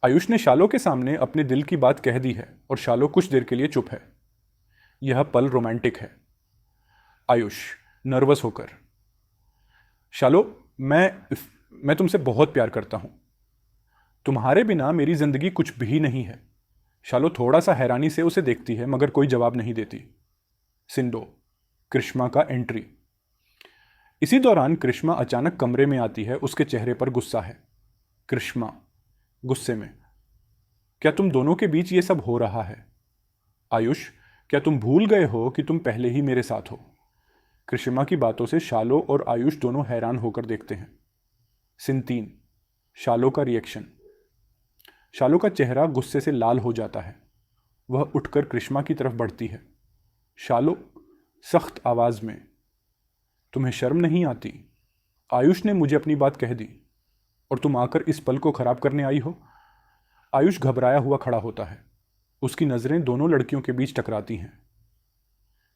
आयुष ने शालो के सामने अपने दिल की बात कह दी है और शालो कुछ देर के लिए चुप है। यह पल रोमांटिक है। आयुष नर्वस होकर, शालो, मैं तुमसे बहुत प्यार करता हूं। तुम्हारे बिना मेरी जिंदगी कुछ भी नहीं है। शालो थोड़ा सा हैरानी से उसे देखती है मगर कोई जवाब नहीं देती। सिंडो, कृष्मा का एंट्री। इसी दौरान कृष्मा अचानक कमरे में आती है। उसके चेहरे पर गुस्सा है। कृष्मा गुस्से में, क्या तुम दोनों के बीच ये सब हो रहा है? आयुष, क्या तुम भूल गए हो कि तुम पहले ही मेरे साथ हो? कृष्मा की बातों से शालो और आयुष दोनों हैरान होकर देखते हैं। सीन 3, शालो का रिएक्शन। शालो का चेहरा गुस्से से लाल हो जाता है। वह उठकर कृष्मा की तरफ बढ़ती है। शालो सख्त आवाज में, तुम्हें शर्म नहीं आती? आयुष ने मुझे अपनी बात कह दी और तुम आकर इस पल को खराब करने आई हो? आयुष घबराया हुआ खड़ा होता है। उसकी नजरें दोनों लड़कियों के बीच टकराती हैं।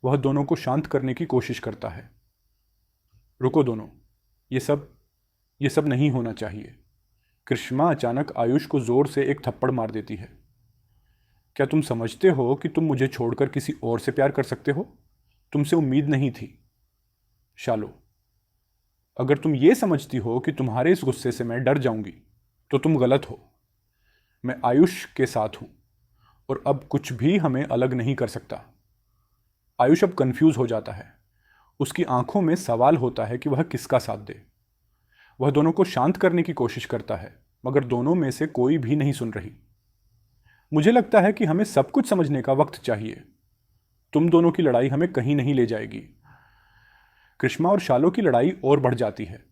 वह दोनों को शांत करने की कोशिश करता है। रुको दोनों, ये सब नहीं होना चाहिए। कृष्मा अचानक आयुष को जोर से एक थप्पड़ मार देती है। क्या तुम समझते हो कि तुम मुझे छोड़कर किसी और से प्यार कर सकते हो? तुमसे उम्मीद नहीं थी। शालो, अगर तुम ये समझती हो कि तुम्हारे इस गुस्से से मैं डर जाऊंगी तो तुम गलत हो। मैं आयुष के साथ हूं और अब कुछ भी हमें अलग नहीं कर सकता। आयुष अब कंफ्यूज हो जाता है। उसकी आंखों में सवाल होता है कि वह किसका साथ दे। वह दोनों को शांत करने की कोशिश करता है मगर दोनों में से कोई भी नहीं सुन रही। मुझे लगता है कि हमें सब कुछ समझने का वक्त चाहिए। तुम दोनों की लड़ाई हमें कहीं नहीं ले जाएगी। कृष्मा और शालो की लड़ाई और बढ़ जाती है।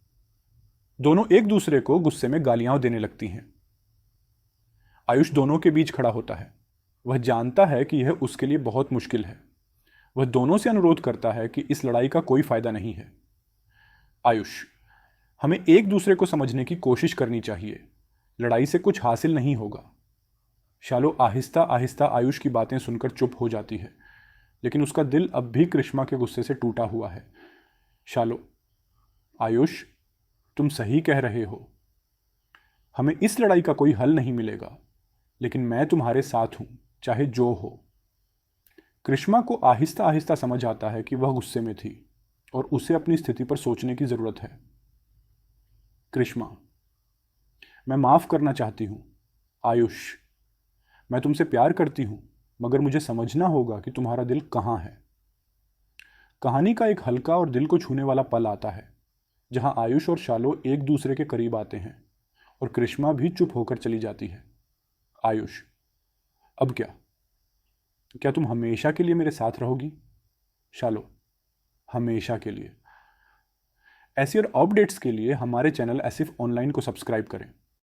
दोनों एक दूसरे को गुस्से में गालियां देने लगती हैं। आयुष दोनों के बीच खड़ा होता है। वह जानता है कि यह उसके लिए बहुत मुश्किल है। वह दोनों से अनुरोध करता है कि इस लड़ाई का कोई फायदा नहीं है। आयुष, हमें एक दूसरे को समझने की कोशिश करनी चाहिए। लड़ाई से कुछ हासिल नहीं होगा। शालो आहिस्ता आहिस्ता आयुष की बातें सुनकर चुप हो जाती है, लेकिन उसका दिल अब भी कृष्मा के गुस्से से टूटा हुआ है। शालो, आयुष, तुम सही कह रहे हो। हमें इस लड़ाई का कोई हल नहीं मिलेगा, लेकिन मैं तुम्हारे साथ हूं, चाहे जो हो। कृष्मा को आहिस्ता आहिस्ता समझ आता है कि वह गुस्से में थी और उसे अपनी स्थिति पर सोचने की जरूरत है। कृष्मा, मैं माफ करना चाहती हूं। आयुष, मैं तुमसे प्यार करती हूं, मगर मुझे समझना होगा कि तुम्हारा दिल कहां है। कहानी का एक हल्का और दिल को छूने वाला पल आता है जहां आयुष और शालो एक दूसरे के करीब आते हैं और कृष्मा भी चुप होकर चली जाती है। आयुष, अब क्या तुम हमेशा के लिए मेरे साथ रहोगी? शालो, हमेशा के लिए। ऐसी और अपडेट्स के लिए हमारे चैनल एसिफ ऑनलाइन को सब्सक्राइब करें।